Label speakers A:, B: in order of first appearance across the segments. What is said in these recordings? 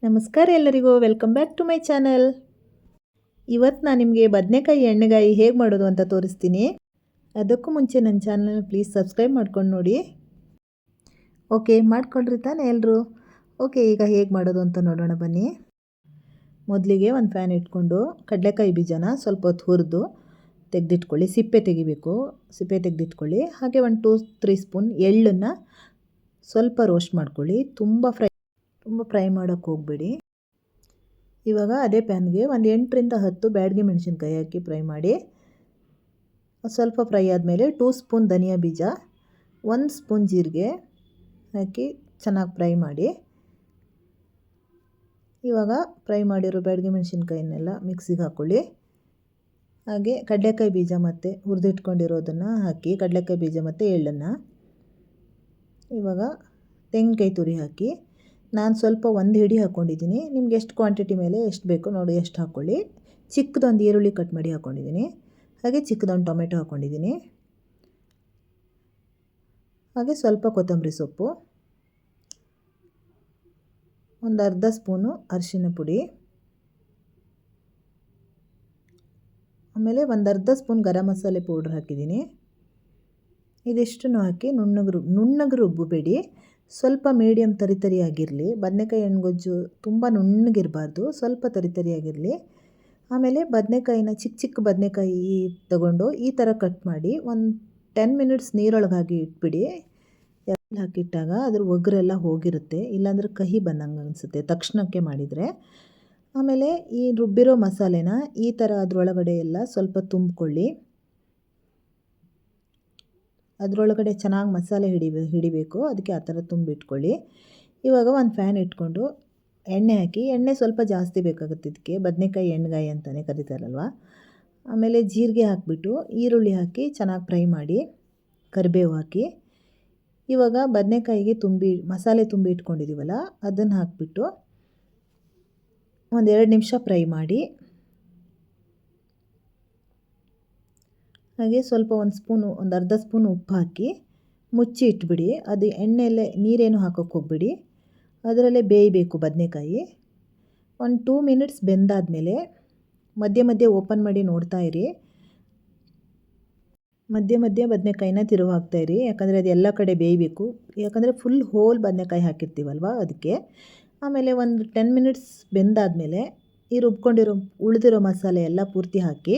A: ನಮಸ್ಕಾರ ಎಲ್ಲರಿಗೂ, welcome back to my channel. ಇವತ್ತು ನಾನು ನಿಮಗೆ ಬದನೆಕಾಯಿ ಎಣ್ಣೆಗಾಯಿ ಹೇಗೆ ಮಾಡೋದು ಅಂತ ತೋರಿಸ್ತೀನಿ. ಅದಕ್ಕೂ ಮುಂಚೆ ನನ್ನ ಚಾನಲ್ನ ಪ್ಲೀಸ್ ಸಬ್ಸ್ಕ್ರೈಬ್ ಮಾಡ್ಕೊಂಡು ನೋಡಿ. ಓಕೆ, ಮಾಡ್ಕೊಳ್ರಿ ತಾನೆ ಎಲ್ಲರೂ. ಓಕೆ, ಈಗ ಹೇಗೆ ಮಾಡೋದು ಅಂತ ನೋಡೋಣ ಬನ್ನಿ. ಮೊದಲಿಗೆ ಒಂದು ಫ್ಯಾನ್ ಇಟ್ಕೊಂಡು ಕಡಲೆಕಾಯಿ ಬೀಜನ ಸ್ವಲ್ಪ ಹೊತ್ತು ಹುರಿದು ತೆಗೆದಿಟ್ಕೊಳ್ಳಿ. ಸಿಪ್ಪೆ ತೆಗಿಬೇಕು, ಸಿಪ್ಪೆ ತೆಗೆದಿಟ್ಕೊಳ್ಳಿ. ಹಾಗೆ 1-3 ಸ್ಪೂನ್ ಎಳ್ಳನ್ನು ಸ್ವಲ್ಪ ರೋಸ್ಟ್ ಮಾಡ್ಕೊಳ್ಳಿ. ತುಂಬ ಫ್ರೈ ಮಾಡೋಕ್ಕೆ ಹೋಗಬೇಡಿ. ಇವಾಗ ಅದೇ ಪ್ಯಾನ್ಗೆ ಒಂದು 8ರಿಂದ 10 ಬ್ಯಾಡಗಿ ಮೆಣಸಿನ್ಕಾಯಿ ಹಾಕಿ ಫ್ರೈ ಮಾಡಿ. ಸ್ವಲ್ಪ ಫ್ರೈ ಆದಮೇಲೆ 2 ಸ್ಪೂನ್ ಧನಿಯಾ ಬೀಜ, 1 ಸ್ಪೂನ್ ಜೀರಿಗೆ ಹಾಕಿ ಚೆನ್ನಾಗಿ ಫ್ರೈ ಮಾಡಿ. ಇವಾಗ ಫ್ರೈ ಮಾಡಿರೋ ಬ್ಯಾಡಗಿ ಮೆಣಸಿನ್ಕಾಯಿನೆಲ್ಲ ಮಿಕ್ಸಿಗೆ ಹಾಕ್ಕೊಳ್ಳಿ. ಹಾಗೆ ಕಡಲೆಕಾಯಿ ಬೀಜ ಮತ್ತು ಹುರಿದಿಟ್ಕೊಂಡಿರೋದನ್ನು ಹಾಕಿ, ಕಡಲೆಕಾಯಿ ಬೀಜ ಮತ್ತು ಎಳ್ಳನ್ನು. ಇವಾಗ ತೆಂಗಿನಕಾಯಿ ತುರಿ ಹಾಕಿ. ನಾನು ಸ್ವಲ್ಪ 1 ಹಿಡಿ ಹಾಕ್ಕೊಂಡಿದ್ದೀನಿ. ನಿಮ್ಗೆ ಎಷ್ಟು ಕ್ವಾಂಟಿಟಿ ಮೇಲೆ ಎಷ್ಟು ಬೇಕೋ ನೋಡಿ ಎಷ್ಟು ಹಾಕ್ಕೊಳ್ಳಿ. ಚಿಕ್ಕದೊಂದು ಈರುಳ್ಳಿ ಕಟ್ ಮಾಡಿ ಹಾಕ್ಕೊಂಡಿದ್ದೀನಿ. ಹಾಗೆ ಚಿಕ್ಕದೊಂದು ಟೊಮೆಟೊ ಹಾಕ್ಕೊಂಡಿದ್ದೀನಿ. ಹಾಗೆ ಸ್ವಲ್ಪ ಕೊತ್ತಂಬರಿ ಸೊಪ್ಪು, ಒಂದು ಅರ್ಧ ಸ್ಪೂನು ಅರಿಶಿನ ಪುಡಿ, ಆಮೇಲೆ ಒಂದು ಅರ್ಧ ಸ್ಪೂನ್ ಗರಂ ಮಸಾಲೆ ಪೌಡ್ರ್ ಹಾಕಿದ್ದೀನಿ. ಇದಿಷ್ಟನ್ನು ಹಾಕಿ ನುಣ್ಣಗೆ ರುಬ್ಬಬೇಡಿ. ಸ್ವಲ್ಪ ಮೀಡಿಯಮ್ ತರಿತರಿಯಾಗಿರಲಿ. ಬದನೆಕಾಯಿ ಎಣ್ಗೊಜ್ಜು ತುಂಬ ನುಣ್ಣಗಿರಬಾರ್ದು, ಸ್ವಲ್ಪ ತರಿತರಿಯಾಗಿರಲಿ. ಆಮೇಲೆ ಬದನೆಕಾಯಿನ ಚಿಕ್ಕ ಬದನೆಕಾಯಿ ತಗೊಂಡು ಈ ಥರ ಕಟ್ ಮಾಡಿ ಒಂದು 10 ಮಿನಿಟ್ಸ್ ನೀರೊಳಗೆ ಹಾಕಿ ಇಟ್ಬಿಡಿ. ಹಾಕಿಟ್ಟಾಗ ಅದ್ರ ಒಗರೆಲ್ಲ ಹೋಗಿರುತ್ತೆ, ಇಲ್ಲಾಂದ್ರೆ ಕಹಿ ಬಂದಂಗೆ ಅನಿಸುತ್ತೆ ತಕ್ಷಣಕ್ಕೆ ಮಾಡಿದರೆ. ಆಮೇಲೆ ಈ ರುಬ್ಬಿರೋ ಮಸಾಲೆನ ಈ ಥರ ಅದರೊಳಗಡೆ ಎಲ್ಲ ಸ್ವಲ್ಪ ತುಂಬಿಕೊಳ್ಳಿ. ಅದರೊಳಗಡೆ ಚೆನ್ನಾಗಿ ಮಸಾಲೆ ಹಿಡಿಬೇಕು, ಅದಕ್ಕೆ ಆ ಥರ ತುಂಬಿಟ್ಕೊಳ್ಳಿ. ಇವಾಗ ಒಂದು ಫ್ಯಾನ್ ಇಟ್ಕೊಂಡು ಎಣ್ಣೆ ಹಾಕಿ. ಎಣ್ಣೆ ಸ್ವಲ್ಪ ಜಾಸ್ತಿ ಬೇಕಾಗುತ್ತೆ ಇದಕ್ಕೆ, ಬದನೆಕಾಯಿ ಎಣ್ಣೆಗಾಯಿ ಅಂತಲೇ ಕರೀತಾರಲ್ವ. ಆಮೇಲೆ ಜೀರಿಗೆ ಹಾಕಿಬಿಟ್ಟು ಈರುಳ್ಳಿ ಹಾಕಿ ಚೆನ್ನಾಗಿ ಫ್ರೈ ಮಾಡಿ, ಕರಿಬೇವು ಹಾಕಿ. ಇವಾಗ ಬದನೆಕಾಯಿಗೆ ಮಸಾಲೆ ತುಂಬಿ ಇಟ್ಕೊಂಡಿದ್ದೀವಲ್ಲ ಅದನ್ನು ಹಾಕಿಬಿಟ್ಟು ಒಂದು 2 ನಿಮಿಷ ಫ್ರೈ ಮಾಡಿ. ಹಾಗೆ ಸ್ವಲ್ಪ ಒಂದು ಅರ್ಧ ಸ್ಪೂನ್ ಉಪ್ಪು ಹಾಕಿ ಮುಚ್ಚಿ ಇಟ್ಬಿಡಿ. ಅದು ಎಣ್ಣೆಯಲ್ಲೇ, ನೀರೇನು ಹಾಕೋಕ್ಕೆ ಹೋಗ್ಬಿಡಿ, ಅದರಲ್ಲೇ ಬೇಯಬೇಕು ಬದನೆಕಾಯಿ. ಒಂದು 2 ಮಿನಿಟ್ಸ್ ಬೆಂದಾದಮೇಲೆ ಮಧ್ಯೆ ಓಪನ್ ಮಾಡಿ ನೋಡ್ತಾ ಇರಿ. ಮಧ್ಯೆ ಬದನೆಕಾಯಿನ ತಿರುವು ಹಾಕ್ತಾಯಿರಿ, ಯಾಕಂದರೆ ಅದು ಎಲ್ಲ ಕಡೆ ಬೇಯಬೇಕು. ಯಾಕಂದರೆ ಫುಲ್ ಹೋಲ್ ಬದನೆಕಾಯಿ ಹಾಕಿರ್ತೀವಲ್ವ ಅದಕ್ಕೆ. ಆಮೇಲೆ ಒಂದು 10 ಮಿನಿಟ್ಸ್ ಬೆಂದಾದಮೇಲೆ ಈ ಉಳಿದಿರೋ ಮಸಾಲೆ ಎಲ್ಲ ಪೂರ್ತಿ ಹಾಕಿ.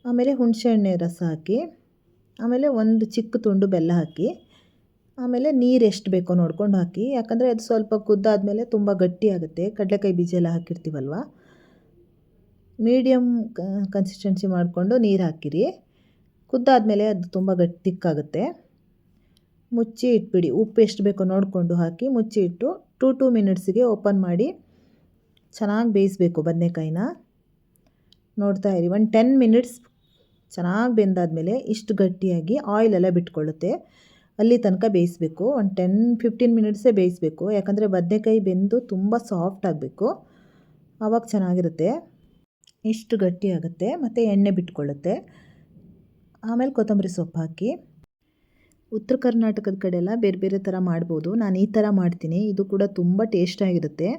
A: ಆಮೇಲೆ ಹುಣಸೆಹಣ್ಣೆ ರಸ ಹಾಕಿ. ಆಮೇಲೆ ಒಂದು ಚಿಕ್ಕ ತುಂಡು ಬೆಲ್ಲ ಹಾಕಿ. ಆಮೇಲೆ ನೀರು ಎಷ್ಟು ಬೇಕೋ ನೋಡ್ಕೊಂಡು ಹಾಕಿ, ಯಾಕಂದರೆ ಅದು ಸ್ವಲ್ಪ ಕುದ್ದಾದಮೇಲೆ ತುಂಬ ಗಟ್ಟಿ ಆಗುತ್ತೆ. ಕಡಲೆಕಾಯಿ ಬೀಜ ಎಲ್ಲ ಹಾಕಿರ್ತೀವಲ್ವ. ಮೀಡಿಯಮ್ ಕನ್ಸಿಸ್ಟೆನ್ಸಿ ಮಾಡಿಕೊಂಡು ನೀರು ಹಾಕಿರಿ. ಕುದ್ದಾದಮೇಲೆ ಅದು ತುಂಬ ತಿಕ್ಕಾಗುತ್ತೆ. ಮುಚ್ಚಿ ಇಟ್ಬಿಡಿ. ಉಪ್ಪು ಎಷ್ಟು ಬೇಕೋ ನೋಡಿಕೊಂಡು ಹಾಕಿ ಮುಚ್ಚಿ ಇಟ್ಟು 2 ಮಿನಿಟ್ಸಿಗೆ ಓಪನ್ ಮಾಡಿ ಚೆನ್ನಾಗಿ ಬೇಯಿಸಬೇಕು ಬದನೆಕಾಯಿನ. ನೋಡ್ತಾ ಇರಿ. ಒಂದು 10 ಮಿನಿಟ್ಸ್ ಚೆನ್ನಾಗಿ ಬೆಂದಾದಮೇಲೆ ಇಷ್ಟು ಗಟ್ಟಿಯಾಗಿ ಆಯಿಲೆಲ್ಲ ಬಿಟ್ಕೊಳ್ಳುತ್ತೆ. ಅಲ್ಲಿ ತನಕ ಬೇಯಿಸಬೇಕು. ಒಂದು 10-15 ಮಿನಿಟ್ಸೇ ಬೇಯಿಸಬೇಕು, ಯಾಕಂದರೆ ಬದನೆಕಾಯಿ ಬೆಂದು ತುಂಬ ಸಾಫ್ಟ್ ಆಗಬೇಕು, ಆವಾಗ ಚೆನ್ನಾಗಿರುತ್ತೆ. ಇಷ್ಟು ಗಟ್ಟಿ ಆಗುತ್ತೆ ಮತ್ತು ಎಣ್ಣೆ ಬಿಟ್ಕೊಳ್ಳುತ್ತೆ. ಆಮೇಲೆ ಕೊತ್ತಂಬರಿ ಸೊಪ್ಪು ಹಾಕಿ. ಉತ್ತರ ಕರ್ನಾಟಕದ ಕಡೆ ಎಲ್ಲ ಬೇರೆ ಥರ ಮಾಡ್ಬೋದು. ನಾನು ಈ ಥರ ಮಾಡ್ತೀನಿ. ಇದು ಕೂಡ ತುಂಬ ಟೇಸ್ಟಾಗಿರುತ್ತೆ.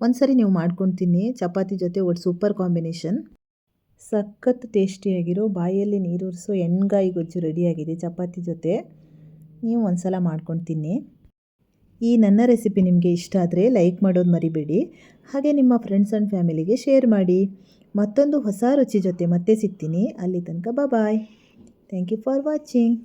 A: ಒಂದ್ಸರಿ ನೀವು ಮಾಡ್ಕೊಂಡು ತಿನ್ನಿ. ಚಪಾತಿ ಜೊತೆ ಒಂದು ಸೂಪರ್ ಕಾಂಬಿನೇಷನ್. ಸಖತ್ ಟೇಸ್ಟಿಯಾಗಿರೋ, ಬಾಯಲ್ಲಿ ನೀರೂರಿಸೋ ಎಣ್ಗಾಯಿ ಗೊಜ್ಜು ರೆಡಿಯಾಗಿದೆ ಚಪಾತಿ ಜೊತೆ. ನೀವು ಒಂದ್ಸಲ ಮಾಡ್ಕೊಂಡು ತಿನ್ನಿ. ಈ ನನ್ನ ರೆಸಿಪಿ ನಿಮಗೆ ಇಷ್ಟ ಆದರೆ ಲೈಕ್ ಮಾಡೋದು ಮರಿಬೇಡಿ. ಹಾಗೆ ನಿಮ್ಮ ಫ್ರೆಂಡ್ಸ್ ಆ್ಯಂಡ್ ಫ್ಯಾಮಿಲಿಗೆ ಶೇರ್ ಮಾಡಿ. ಮತ್ತೊಂದು ಹೊಸ ರುಚಿ ಜೊತೆ ಮತ್ತೆ ಸಿಗ್ತೀನಿ. ಅಲ್ಲಿ ತನಕ bye. Thank you for watching.